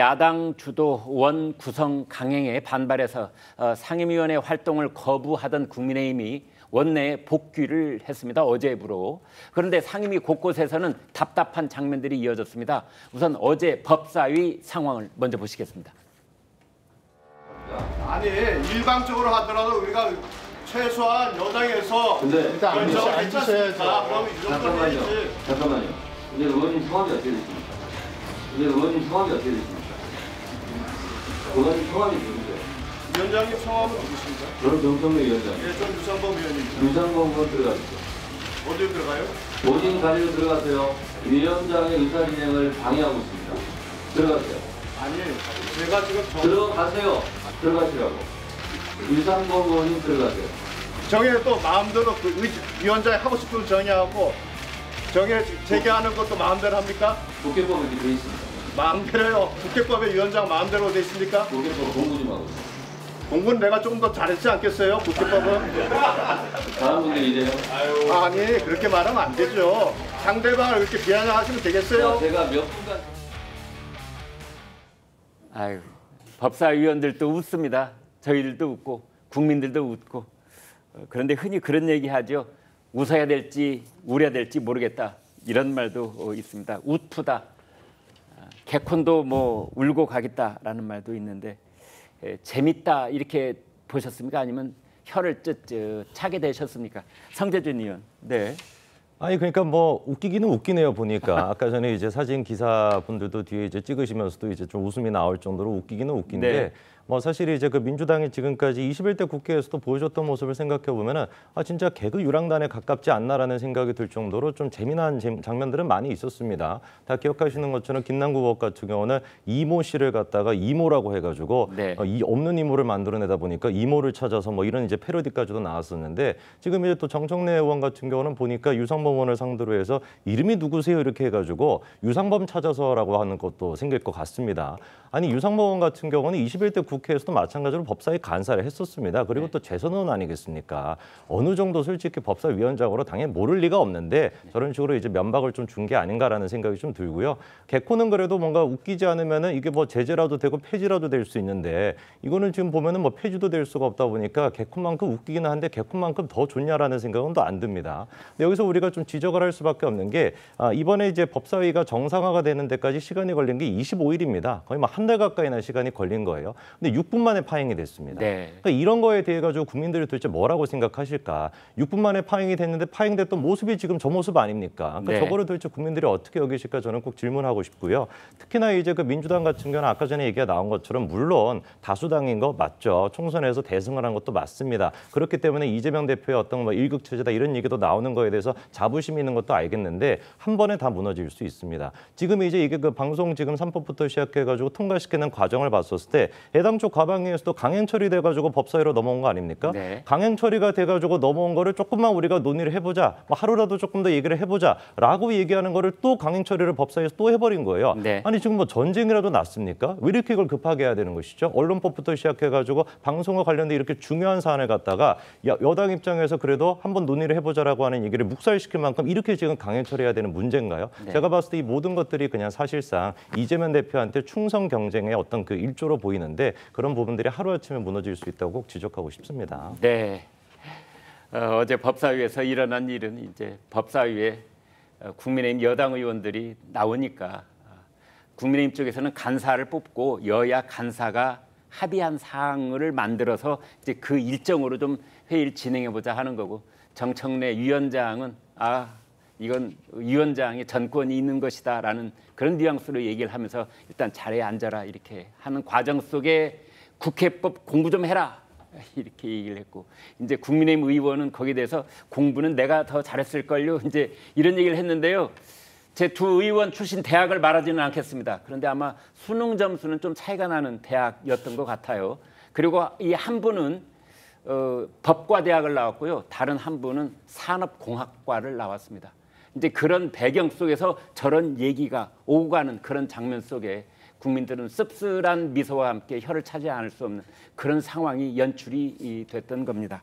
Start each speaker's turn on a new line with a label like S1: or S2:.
S1: 야당 주도 원 구성 강행에 반발해서 상임위원회 활동을 거부하던 국민의힘이 원내에 복귀를 했습니다. 어제부로. 그런데 상임위 곳곳에서는 답답한 장면들이 이어졌습니다. 우선 어제 법사위 상황을 먼저 보시겠습니다.
S2: 아니 일방적으로 하더라도 우리가 최소한 여당에서
S3: 일단
S2: 앉으셔야죠.
S3: 잠깐만요. 근데 의원님 성함이 어떻게 되십니까? 의원님 성함이 누구세요?
S2: 위원장님 성함은 누구십니까?
S3: 저는 정청래 위원장.
S2: 예, 전 유상범 위원입니다.
S3: 유상범 의원 들어가시죠.
S2: 어디로 들어가요?
S3: 본인 자리로 들어가세요. 위원장의 의사진행을 방해하고 있습니다. 들어가세요.
S2: 아니 제가 지금
S3: 들어가세요. 들어가시라고. 유상범 의원님 들어가세요.
S2: 정의를 또 마음대로 위원장이 하고 싶은 걸 정의하고 정의를 제기하는 것도 마음대로 합니까?
S3: 국회법에 이렇게 돼 있습니다.
S2: 마음대로요. 국회법에 위원장 마음대로 돼 있습니까?
S3: 국회법 공부 좀 하고 있습니다.
S2: 공부는 내가 조금 더 잘했지 않겠어요? 국회법은?
S3: 다른 분들이 이래요?
S2: 아니 그렇게 말하면 안 되죠. 상대방을 그렇게 비아냥하시면 되겠어요?
S3: 제가 몇 분간
S1: 아유, 법사위원들도 웃습니다. 저희들도 웃고 국민들도 웃고. 그런데 흔히 그런 얘기하죠. 웃어야 될지 울어야 될지 모르겠다. 이런 말도 있습니다. 웃프다. 개콘도 뭐 울고 가겠다라는 말도 있는데 재밌다 이렇게 보셨습니까? 아니면 혀를 쯧쯧 차게 되셨습니까? 성재준 의원. 네.
S4: 아니 그러니까 뭐 웃기기는 웃기네요 보니까 아까 전에 이제 사진 기사분들도 뒤에 이제 찍으시면서도 이제 좀 웃음이 나올 정도로 웃기기는 웃긴데
S1: 네.
S4: 뭐 사실 이제 그 민주당이 지금까지 21대 국회에서도 보여줬던 모습을 생각해 보면은 진짜 개그 유랑단에 가깝지 않나라는 생각이 들 정도로 좀 재미난 장면들은 많이 있었습니다. 다 기억하시는 것처럼 김남국 의원 같은 경우는 이모 씨를 갖다가 이모라고 해가지고
S1: 네.
S4: 이 없는 이모를 만들어내다 보니까 이모를 찾아서 뭐 이런 이제 패러디까지도 나왔었는데 지금 이제 또 정청래 의원 같은 경우는 보니까 유상범 의원을 상대로 해서 이름이 누구세요 이렇게 해가지고 유상범 찾아서라고 하는 것도 생길 것 같습니다. 아니 유상범 의원 같은 경우는 21대 국회에서도 마찬가지로 법사위 간사를 했었습니다. 그리고 또 재선 의원 아니겠습니까? 어느 정도 솔직히 법사위원장으로 당연히 모를 리가 없는데 저런 식으로 이제 면박을 좀 준 게 아닌가라는 생각이 좀 들고요. 개코는 그래도 뭔가 웃기지 않으면은 이게 뭐 제재라도 되고 폐지라도 될 수 있는데 이거는 지금 보면은 뭐 폐지도 될 수가 없다 보니까 개콘만큼 웃기기는 한데 개콘만큼 더 좋냐라는 생각은 또 안 듭니다. 근데 여기서 우리가 좀 지적을 할 수밖에 없는 게 이번에 이제 법사위가 정상화가 되는 데까지 시간이 걸린 게 25일입니다. 거의 뭐 한 달 가까이나 시간이 걸린 거예요. 근데 6분 만에 파행이 됐습니다.
S1: 네.
S4: 그러니까 이런 거에 대해 가지고 국민들이 도대체 뭐라고 생각하실까? 6분 만에 파행이 됐는데 파행됐던 모습이 지금 저 모습 아닙니까? 그러니까
S1: 네.
S4: 저거를 도대체 국민들이 어떻게 여기실까 저는 꼭 질문하고 싶고요. 특히나 이제 그 민주당 같은 경우는 아까 전에 얘기가 나온 것처럼 물론 다수당인 거 맞죠. 총선에서 대승을 한 것도 맞습니다. 그렇기 때문에 이재명 대표의 어떤 뭐 일극체제다 이런 얘기도 나오는 거에 대해서 자부심이 있는 것도 알겠는데 한 번에 다 무너질 수 있습니다. 지금 이제 이게 그 방송 지금 3법부터 시작해가지고 통과시키는 과정을 봤었을 때 애당초 과방위에서도 강행 처리돼가지고 법사위로 넘어온 거 아닙니까?
S1: 네.
S4: 강행 처리가 돼가지고 넘어온 거를 조금만 우리가 논의를 해보자, 뭐 하루라도 조금 더 얘기를 해보자라고 얘기하는 거를 또 강행 처리를 법사위에서 또 해버린 거예요.
S1: 네.
S4: 아니 지금 뭐 전쟁이라도 났습니까? 왜 이렇게 이걸 급하게 해야 되는 것이죠? 언론법부터 시작해가지고 방송과 관련된 이렇게 중요한 사안을 갖다가 여당 입장에서 그래도 한번 논의를 해보자라고 하는 얘기를 묵살시킬 만큼 이렇게 지금 강행 처리해야 되는 문제인가요?
S1: 네.
S4: 제가 봤을 때 이 모든 것들이 그냥 사실상 이재명 대표한테 충성 경쟁의 어떤 그 일조로 보이는데 그런 부분들이 하루아침에 무너질 수 있다고 꼭 지적하고 싶습니다.
S1: 네. 어제 법사위에서 일어난 일은 이제 법사위에 국민의힘 여당 의원들이 나오니까 국민의힘 쪽에서는 간사를 뽑고 여야 간사가 합의한 사항을 만들어서 이제 그 일정으로 좀 회의를 진행해 보자 하는 거고 정청래 위원장은 이건 위원장의 전권이 있는 것이다라는 그런 뉘앙스로 얘기를 하면서 일단 자리에 앉아라 이렇게 하는 과정 속에 국회법 공부 좀 해라 이렇게 얘기를 했고 이제 국민의힘 의원은 거기에 대해서 공부는 내가 더 잘했을걸요 이제 이런 얘기를 했는데요. 제 두 의원 출신 대학을 말하지는 않겠습니다. 그런데 아마 수능 점수는 좀 차이가 나는 대학이었던 것 같아요. 그리고 이 한 분은 법과대학을 나왔고요. 다른 한 분은 산업공학과를 나왔습니다. 이제 그런 배경 속에서 저런 얘기가 오고 가는 그런 장면 속에 국민들은 씁쓸한 미소와 함께 혀를 차지 않을 수 없는 그런 상황이 연출이 됐던 겁니다.